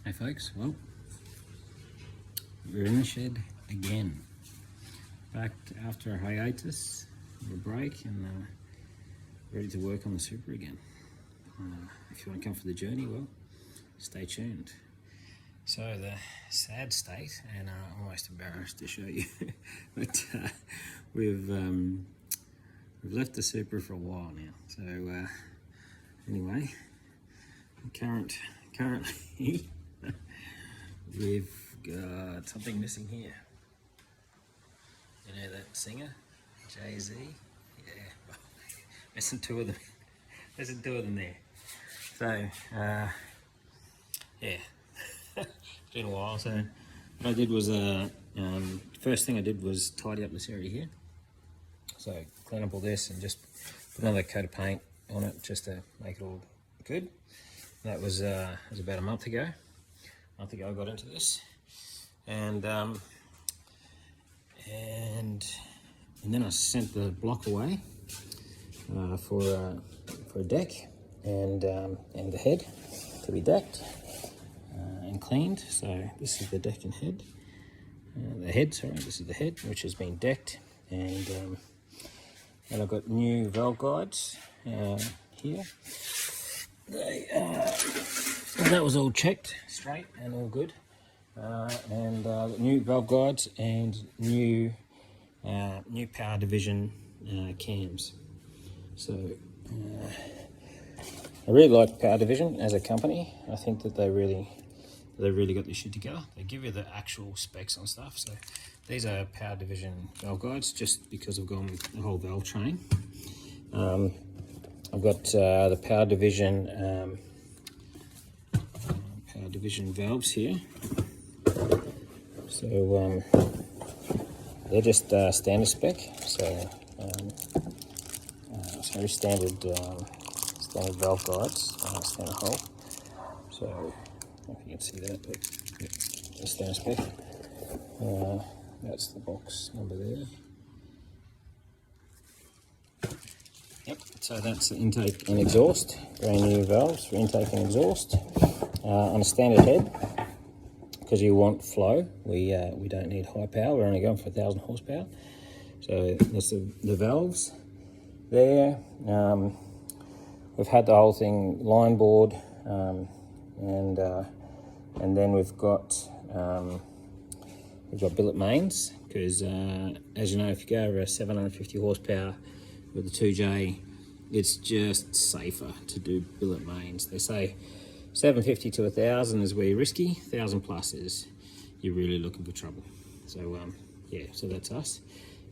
Hey folks, well, we're in the shed again. Back after a hiatus, a break, and ready to work on the Supra again. If you want to come for the journey, well, stay tuned. So the sad state, and I'm almost embarrassed to show you, but we've left the Supra for a while now. So anyway, currently we've got something missing here. You know that singer, Jay-Z? Yeah, missing two of them. Missing two of them there. So yeah, it's been a while. So what I did was, first thing I did was tidy up this area here. So clean up all this and just put another coat of paint on it just to make it all good. That was about a month ago. I got into this, and then I sent the block away for a deck and the head to be decked and cleaned. So this is the deck and head. This is the head, which has been decked, and I've got new valve guides here. That was all checked straight and all good, and new valve guides and new power division cams. So I really like Power Division as a company. I think that they really got this shit together. They give you the actual specs on stuff. So these are Power Division valve guides, just because I've gone with the whole valve train. I've got the Power Division valves here. So they're just standard spec. So very standard valve guides, standard hole. So I don't know if you can see that, but yeah, standard spec. That's the box number there. Yep, so that's the intake and exhaust. Brand new valves for intake and exhaust. On a standard head, because you want flow, we don't need high power, we're only going for 1,000 horsepower. So that's the valves there. We've had the whole thing line board, and then we've got billet mains, because as you know, if you go over 750 horsepower with the 2J, it's just safer to do billet mains. They say 750 to 1,000 is where you're risky. 1,000 plus is you're really looking for trouble. So yeah, so that's us.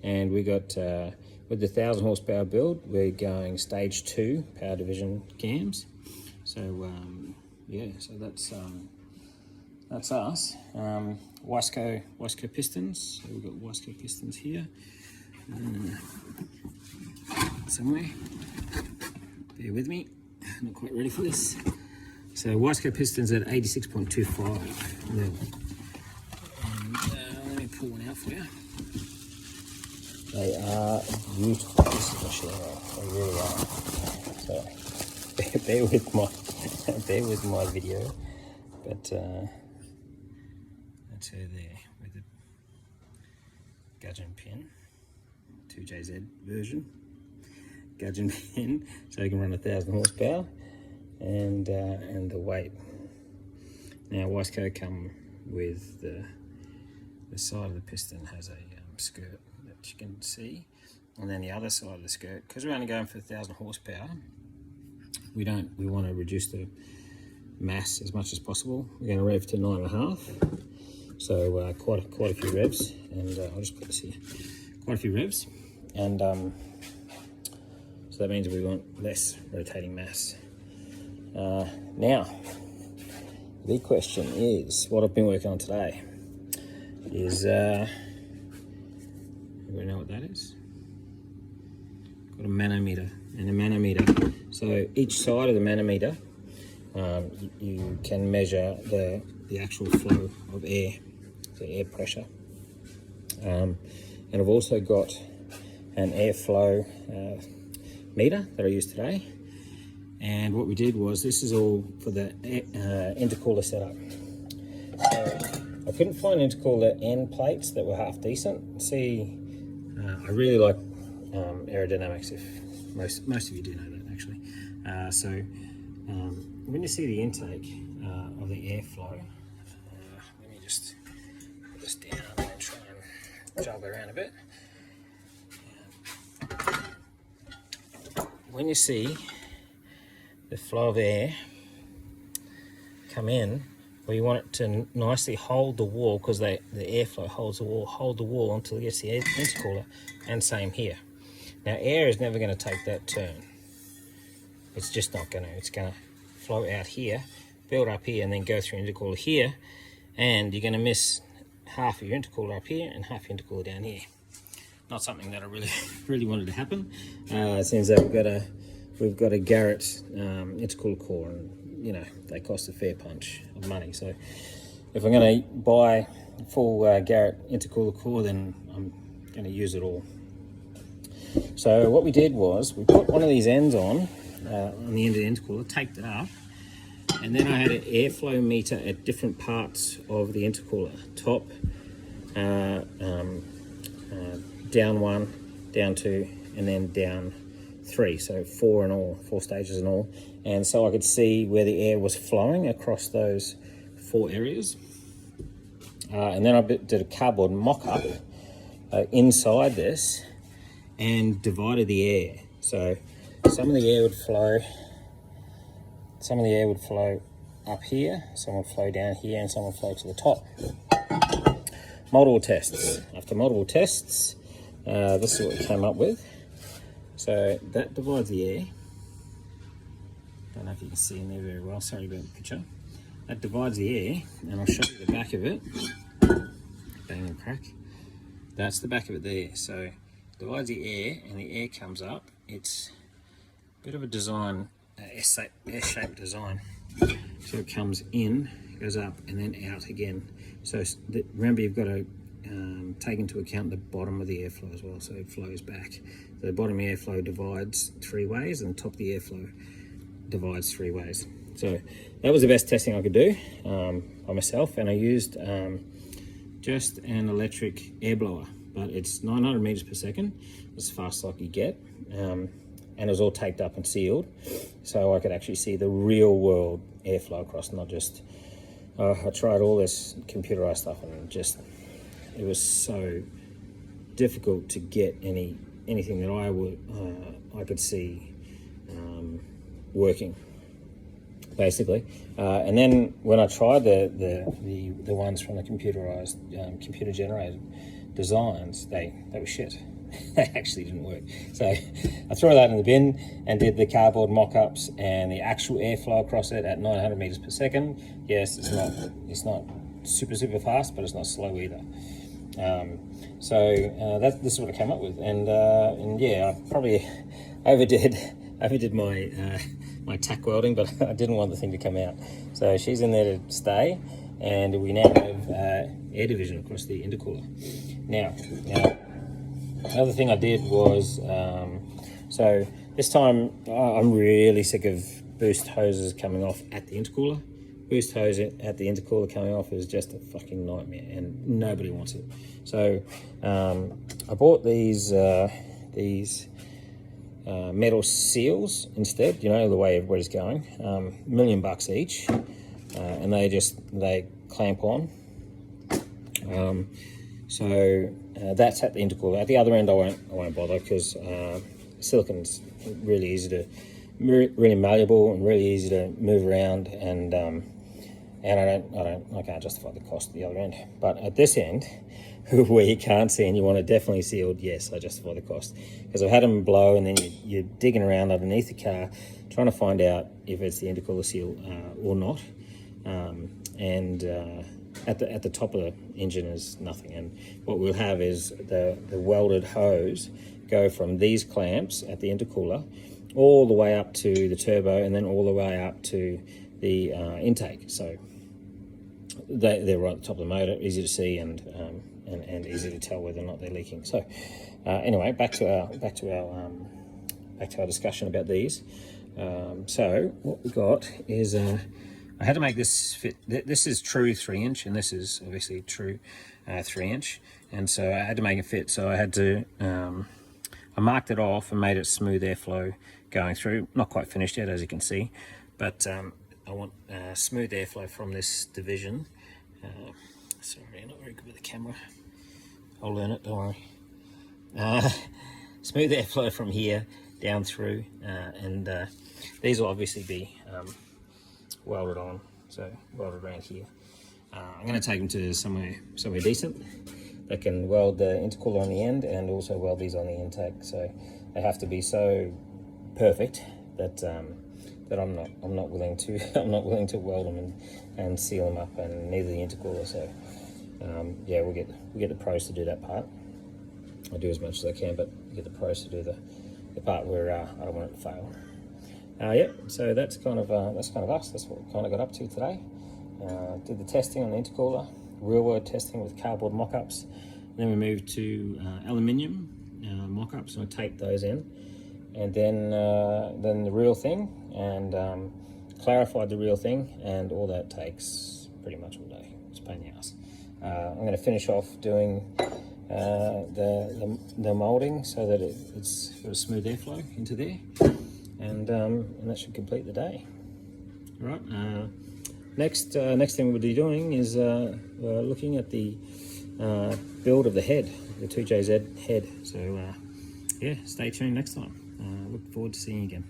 And we got with the 1,000 horsepower build, we're going stage 2 Power Division cams. So yeah, so that's us. Wasco pistons. So we've got Wasco pistons here somewhere. Bear with me, I'm not quite ready for this. So Wasco pistons at 86.25 mil. And let me pull one out for you. They are beautiful pieces of machinery. They really are. So bear with my video. But that's her there with the gudgeon pin, 2JZ version. Gudgeon pin, so you can run 1,000 horsepower. And the weight. Now Wasco come with the side of the piston has a skirt that you can see, and then the other side of the skirt, because we're only going for 1,000 horsepower, we want to reduce the mass as much as possible. We're going to rev to 9.5, so quite a few revs, and I'll just put this here, quite a few revs, and so that means we want less rotating mass. Now, the question is, what I've been working on today is, everybody know what that is? Got a manometer and a manometer. So each side of the manometer, you can measure the actual flow of air, the air pressure. And I've also got an airflow meter that I use today. And what we did was, this is all for the intercooler setup. So I couldn't find intercooler end plates that were half decent. See, I really like aerodynamics, if most of you do know that actually. When you see the intake of the airflow, let me just put this down and try and jog around a bit. When you see the flow of air come in, well, you want it to nicely hold the wall, because the airflow holds the wall, hold the wall until it gets the intercooler, and same here. Now air is never going to take that turn. It's just not going to. It's going to flow out here, build up here, and then go through intercooler here, and you're going to miss half of your intercooler up here and half your intercooler down here. Not something that I really wanted to happen. It seems that we've got a Garrett intercooler core, and you know they cost a fair punch of money. So if I'm going to buy a full Garrett intercooler core, then I'm going to use it all. So what we did was we put one of these ends on the end of the intercooler, taped it up, and then I had an airflow meter at different parts of the intercooler. Top, down 1, down 2, and then down 3. So 4 in all, 4 stages in all. And so I could see where the air was flowing across those 4 areas. And then I did a cardboard mock-up inside this and divided the air. So some of the air would flow up here, some would flow down here, and some would flow to the top. Multiple tests. After multiple tests, this is what we came up with. So that divides the air. Don't know if you can see in there very well, sorry about the picture. That divides the air, and I'll show you the back of it. Bang and crack. That's the back of it there. So divides the air, and the air comes up. It's a bit of a design, S-shaped design. So it comes in, goes up, and then out again. So remember, you've got to take into account the bottom of the airflow as well, so it flows back. The bottom airflow divides 3 ways, and the top of the airflow divides 3 ways. So that was the best testing I could do by myself, and I used just an electric air blower, but it's 900 meters per second. It's the fastest I could get, and it was all taped up and sealed, so I could actually see the real world airflow across, not just I tried all this computerized stuff, and just it was so difficult to get anything that I could see working, basically. And then when I tried the ones from the computerized, computer generated designs, they were shit. They actually didn't work. So I threw that in the bin and did the cardboard mock-ups and the actual airflow across it at 900 meters per second. Yes, it's not super fast, but it's not slow either. This is what I came up with, and yeah, I probably overdid my tack welding, but I didn't want the thing to come out. So she's in there to stay, and we now have air division across the intercooler. Now, another thing I did was, so this time I'm really sick of boost hoses coming off at the intercooler. Boost hose at the intercooler coming off is just a fucking nightmare, and nobody wants it. So I bought these metal seals instead, you know, the way everybody's going, $1 million each, and they clamp on. That's at the intercooler. At the other end, I won't bother, because silicon's really malleable and really easy to move around, and I can't justify the cost at the other end. But at this end, where you can't see and you want it definitely sealed, yes, I justify the cost, because I've had them blow, and then you're digging around underneath the car trying to find out if it's the intercooler seal or not. At the top of the engine is nothing, and what we'll have is the welded hose go from these clamps at the intercooler all the way up to the turbo, and then all the way up to the intake. So they're right at the top of the motor, easy to see, and easy to tell whether or not they're leaking. So anyway, back to our discussion about these. So what we got is I had to make this fit. This is true 3-inch, and this is obviously true 3-inch, and so I had to make it fit. So I had to, I marked it off and made it smooth airflow going through. Not quite finished yet, as you can see, but I want smooth airflow from this division. Sorry, I'm not very good with the camera. I'll learn it, don't worry. Smooth airflow from here down through, and these will obviously be welded on, so welded around here. I'm going to take them to somewhere decent that can weld the intercooler on the end and also weld these on the intake. So they have to be so perfect that that I'm not willing to weld them and seal them up, and neither the intercooler. So yeah, we'll get the pros to do that part. I'll do as much as I can, but get the pros to do the part where I don't want it to fail. Yeah, so that's kind of us. That's what we kind of got up to today. Did the testing on the intercooler, real world testing with cardboard mock-ups. Then we moved to aluminium mock-ups, and I taped those in, and then the real thing, and clarified the real thing, and all that takes pretty much all day. It's a pain in the ass. I'm going to finish off doing the molding so that it's got a smooth airflow into there, and that should complete the day. All right. Next thing we'll be doing is looking at the build of the head, the 2JZ head. So yeah, stay tuned next time. Look forward to seeing you again.